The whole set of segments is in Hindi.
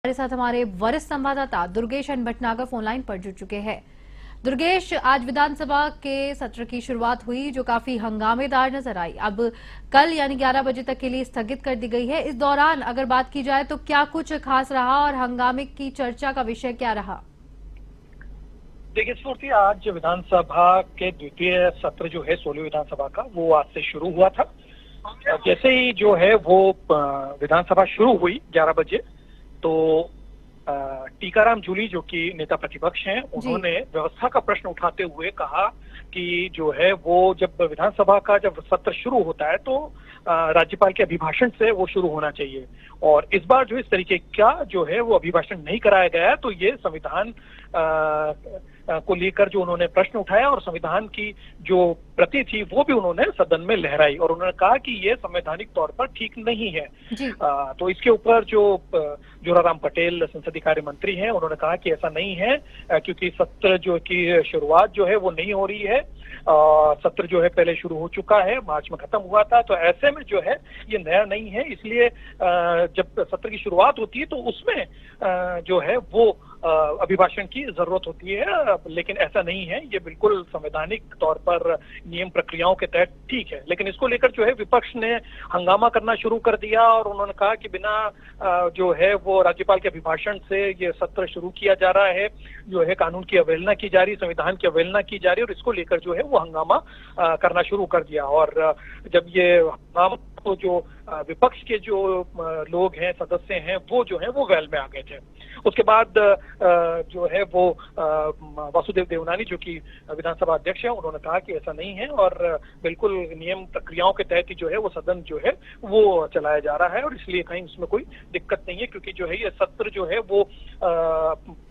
हमारे साथ हमारे वरिष्ठ संवाददाता दुर्गेश एन भटनागर फोनलाइन पर जुड़ चुके हैं। दुर्गेश, आज विधानसभा के सत्र की शुरुआत हुई जो काफी हंगामेदार नजर आई। अब कल यानी 11 बजे तक के लिए स्थगित कर दी गई है। इस दौरान अगर बात की जाए तो क्या कुछ खास रहा और हंगामे की चर्चा का विषय क्या रहा? देखिए स्फूर्ति, आज विधानसभा के द्वितीय सत्र जो है 16वीं विधानसभा का वो आज से शुरू हुआ था। जैसे ही जो है वो विधानसभा शुरू हुई 11 बजे, तो टीकाराम जूली जो कि नेता प्रतिपक्ष हैं, उन्होंने व्यवस्था का प्रश्न उठाते हुए कहा कि जो है वो जब विधानसभा का जब सत्र शुरू होता है तो राज्यपाल के अभिभाषण से वो शुरू होना चाहिए, और इस बार जो इस तरीके का जो है वो अभिभाषण नहीं कराया गया, तो ये संविधान को लेकर जो उन्होंने प्रश्न उठाया और संविधान की जो प्रति थी वो भी उन्होंने सदन में लहराई, और उन्होंने कहा कि ये संवैधानिक तौर पर ठीक नहीं है। तो इसके ऊपर जो जोराराम पटेल संसदीय कार्य मंत्री हैं, उन्होंने कहा कि ऐसा नहीं है, क्योंकि सत्र जो की शुरुआत जो है वो नहीं हो रही है, सत्र जो है पहले शुरू हो चुका है, मार्च में खत्म हुआ था, तो ऐसे में जो है ये नया नहीं है, इसलिए जब सत्र की शुरुआत होती है तो उसमें जो है वो अभिभाषण की जरूरत होती है, लेकिन ऐसा नहीं है, ये बिल्कुल संवैधानिक तौर पर नियम प्रक्रियाओं के तहत ठीक है। लेकिन इसको लेकर जो है विपक्ष ने हंगामा करना शुरू कर दिया और उन्होंने कहा कि बिना जो है वो राज्यपाल के अभिभाषण से ये सत्र शुरू किया जा रहा है, जो है कानून की अवहेलना की जा रही, संविधान की अवहेलना की जा रही, और इसको लेकर जो है वो हंगामा करना शुरू कर दिया। और जब ये हंगामा तो जो विपक्ष के जो लोग हैं, सदस्य हैं, वो जो है वो वेल में आ गए थे। उसके बाद जो है वो वासुदेव देवनानी जो कि विधानसभा अध्यक्ष है, उन्होंने कहा कि ऐसा नहीं है और बिल्कुल नियम प्रक्रियाओं के तहत ही जो है वो सदन जो है वो चलाया जा रहा है, और इसलिए कहीं उसमें कोई दिक्कत नहीं है, क्योंकि जो है ये सत्र जो है वो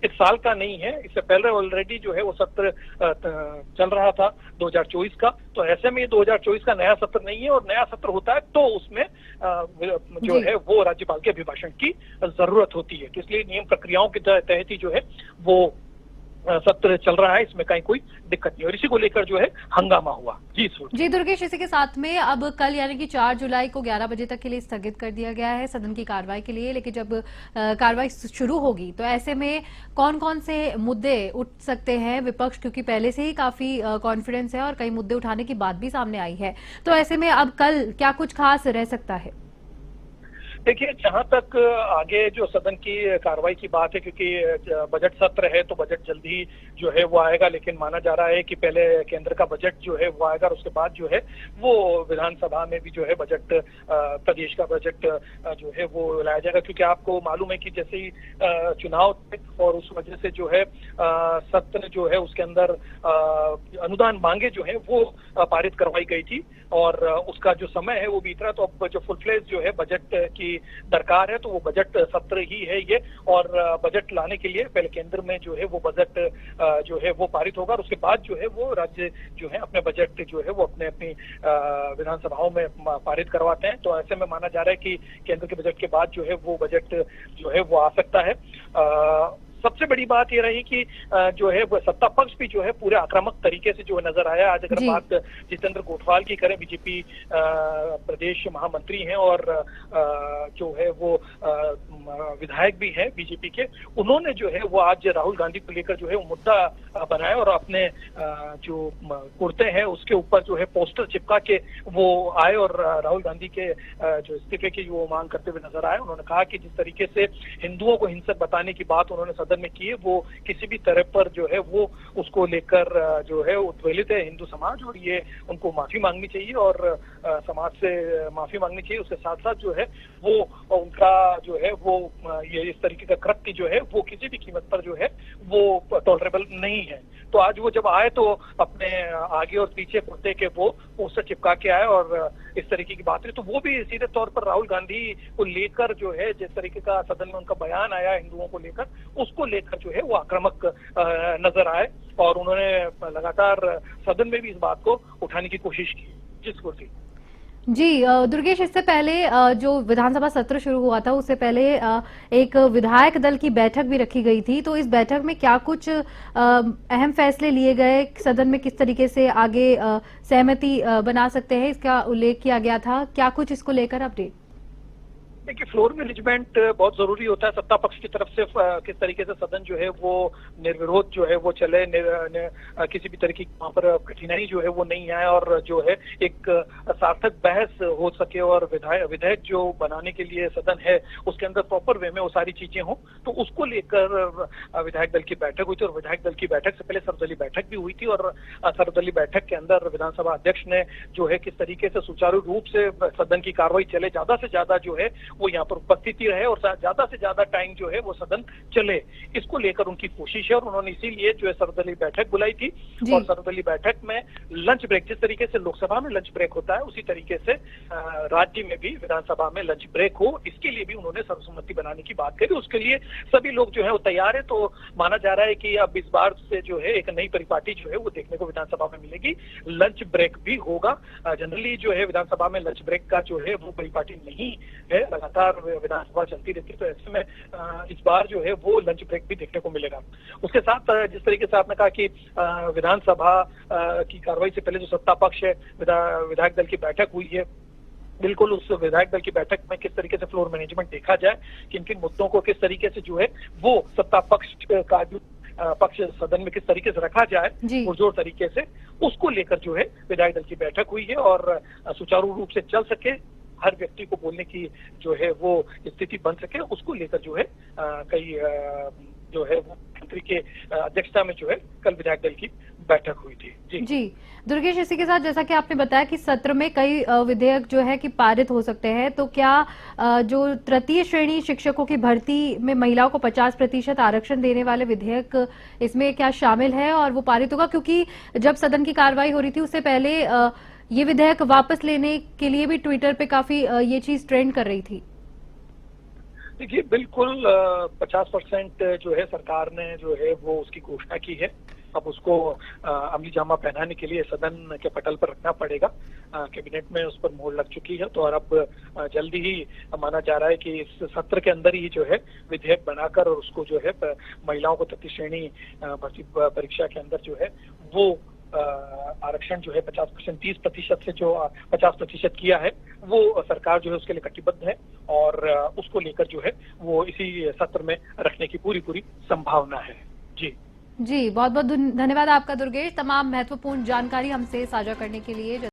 इस साल का नहीं है, इससे पहले ऑलरेडी जो है वो सत्र चल रहा था 2024 का, तो ऐसे में ये 2024 का नया सत्र नहीं है, और नया सत्र होता है तो उसमें जो है वो राज्यपाल के अभिभाषण की जरूरत होती है, तो इसलिए नियम प्रक्रियाओं के तहत ही जो है वो सत्र चल रहा है, इसमें कहीं कोई दिक्कत नहीं, और इसी को लेकर जो है हंगामा हुआ। जी दुर्गेश, इसी के साथ में अब कल यानी कि 4 जुलाई को 11 बजे तक के लिए स्थगित कर दिया गया है सदन की कार्रवाई के लिए, लेकिन जब कार्रवाई शुरू होगी तो ऐसे में कौन कौन से मुद्दे उठ सकते हैं? विपक्ष क्योंकि पहले से ही काफी कॉन्फिडेंस है और कई मुद्दे उठाने की बात भी सामने आई है, तो ऐसे में अब कल क्या कुछ खास रह सकता है? देखिए, जहां तक आगे जो सदन की कार्रवाई की बात है, क्योंकि बजट सत्र है तो बजट जल्दी जो है वो आएगा, लेकिन माना जा रहा है कि पहले केंद्र का बजट जो है वो आएगा और उसके बाद जो है वो विधानसभा में भी जो है बजट, प्रदेश का बजट जो है वो लाया जाएगा, क्योंकि आपको मालूम है कि जैसे ही चुनाव थे और उस वजह से जो है सत्र जो है उसके अंदर अनुदान मांगे जो है वो पारित करवाई गई थी, और उसका जो समय है वो बीत रहा, तो अब जो फुल फ्लेज जो है बजट की दरकार है तो वो बजट सत्र ही है ये, और बजट लाने के लिए पहले केंद्र में जो है वो बजट जो है वो पारित होगा, और उसके बाद जो है वो राज्य जो है अपने बजट जो है वो अपने अपनी विधानसभाओं में पारित करवाते हैं, तो ऐसे में माना जा रहा है कि केंद्र के बजट के बाद जो है वो बजट जो है वो आ सकता है। सबसे बड़ी बात ये रही कि जो है सत्ता पक्ष भी जो है पूरे आक्रामक तरीके से जो नजर आया। आज अगर बात जितेंद्र गोठवाल की करें, बीजेपी प्रदेश महामंत्री हैं और जो है वो विधायक भी हैं बीजेपी के, उन्होंने जो है वो आज राहुल गांधी को लेकर जो है वो मुद्दा बनाया और अपने जो कुर्ते हैं उसके ऊपर जो है पोस्टर चिपका के वो आए और राहुल गांधी के जो इस्तीफे की वो मांग करते हुए नजर आए। उन्होंने कहा कि जिस तरीके से हिंदुओं को हिंसक बताने की बात उन्होंने सदन में की है, वो किसी भी तरह पर जो है वो उसको लेकर जो है उद्वेलित है हिंदू समाज, और ये उनको माफी मांगनी चाहिए और समाज से माफी मांगनी चाहिए। उसके साथ साथ जो है वो उनका जो है वो ये इस तरीके का कृत्य जो है वो किसी भी कीमत पर जो है वो टॉलरेबल नहीं है। तो आज वो जब आए तो अपने आगे और पीछे कुर्ते के वो पोस्टर चिपका के आए और इस तरीके की बात है, तो वो भी सीधे तौर पर राहुल गांधी को लेकर जो है जिस तरीके का सदन में उनका बयान आया हिंदुओं को लेकर, उसको लेकर जो है वो आक्रामक नजर आए, और उन्होंने लगातार सदन में भी इस बात को उठाने की कोशिश की। जिसको थी जी दुर्गेश, इससे पहले जो विधानसभा सत्र शुरू हुआ था उससे पहले एक विधायक दल की बैठक भी रखी गई थी, तो इस बैठक में क्या कुछ अहम फैसले लिए गए? सदन में किस तरीके से आगे सहमति बना सकते हैं, इसका उल्लेख किया गया था, क्या कुछ इसको लेकर अपडेट? देखिए, फ्लोर मैनेजमेंट बहुत जरूरी होता है। सत्ता पक्ष की तरफ से किस तरीके से सदन जो है वो निर्विरोध जो है वो चले, किसी भी तरीके की वहां पर कठिनाई जो है वो नहीं आए, और जो है एक सार्थक बहस हो सके, और विधेयक जो बनाने के लिए सदन है उसके अंदर प्रॉपर वे में वो सारी चीजें हों। तो उसको लेकर विधायक दल की बैठक हुई थी, और विधायक दल की बैठक से पहले सर्वदलीय बैठक भी हुई थी, और सर्वदलीय बैठक के अंदर विधानसभा अध्यक्ष ने जो है किस तरीके से सुचारू रूप से सदन की कार्रवाई चले, ज्यादा से ज्यादा जो है वो यहाँ पर उपस्थिति रहे, और ज्यादा से ज्यादा टाइम जो है वो सदन चले, इसको लेकर उनकी कोशिश है। और उन्होंने इसीलिए जो है सर्वदलीय बैठक बुलाई थी, और सर्वदलीय बैठक में लंच ब्रेक, जिस तरीके से लोकसभा में लंच ब्रेक होता है उसी तरीके से राज्य में भी विधानसभा में लंच ब्रेक हो, इसके लिए भी उन्होंने सर्वसम्मति बनाने की बात करी। उसके लिए सभी लोग जो है वो तैयार है। तो माना जा रहा है कि अब इस बार से जो है एक नई परिपाटी जो है वो देखने को विधानसभा में मिलेगी, लंच ब्रेक भी होगा। जनरली जो है विधानसभा में लंच ब्रेक का जो है वो परिपाटी नहीं है, लगातार विधानसभा चलती रहती है। तो ऐसे में इस बार जो है वो लंच ब्रेक भी देखने को मिलेगा। उसके साथ जिस तरीके से आपने कहा कि विधानसभा की कार्रवाई से पहले जो सत्ता पक्ष है, विधायक दल की बैठक हुई है, बिल्कुल उस विधायक दल की बैठक में किस तरीके से फ्लोर मैनेजमेंट देखा जाए, किन किन मुद्दों को किस तरीके से जो है वो सत्ता पक्ष का जो पक्ष सदन में किस तरीके से रखा जाए पुरजोर तरीके से, उसको लेकर जो है विधायक दल की बैठक हुई है। और सुचारू रूप से चल सके, हर व्यक्ति को बोलने की जो है वो स्थिति बन सके, उसको लेकर जो है कई जो है वो मंत्री के अध्यक्षता में जो है कल विधायक दल की बैठक हुई थी। जी दुर्गेश, इसी के साथ जैसा कि आपने बताया कि सत्र में कई विधेयक जो है कि पारित हो सकते हैं, तो क्या जो तृतीय श्रेणी शिक्षकों की भर्ती में महिलाओं को 50% आरक्षण देने वाले विधेयक इसमें क्या शामिल है और वो पारित होगा? क्योंकि जब सदन की कार्रवाई हो रही थी उससे पहले ये विधेयक वापस लेने के लिए भी ट्विटर पे काफी ये चीज ट्रेंड कर रही थी। देखिए, बिल्कुल 50% जो है सरकार ने जो है वो उसकी घोषणा की है। अब उसको अमली जामा पहनाने के लिए सदन के पटल पर रखना पड़ेगा। कैबिनेट में उस पर मोहर लग चुकी है, तो और अब जल्दी ही माना जा रहा है कि इस सत्र के अंदर ही जो है विधेयक बनाकर और उसको जो है महिलाओं को तृतीय श्रेणी भर्ती परीक्षा के अंदर जो है वो आरक्षण जो है 50%, 30% से जो 50% किया है, वो सरकार जो है उसके लिए कटिबद्ध है, और उसको लेकर जो है वो इसी सत्र में रखने की पूरी संभावना है। जी बहुत बहुत धन्यवाद आपका दुर्गेश, तमाम महत्वपूर्ण जानकारी हमसे साझा करने के लिए।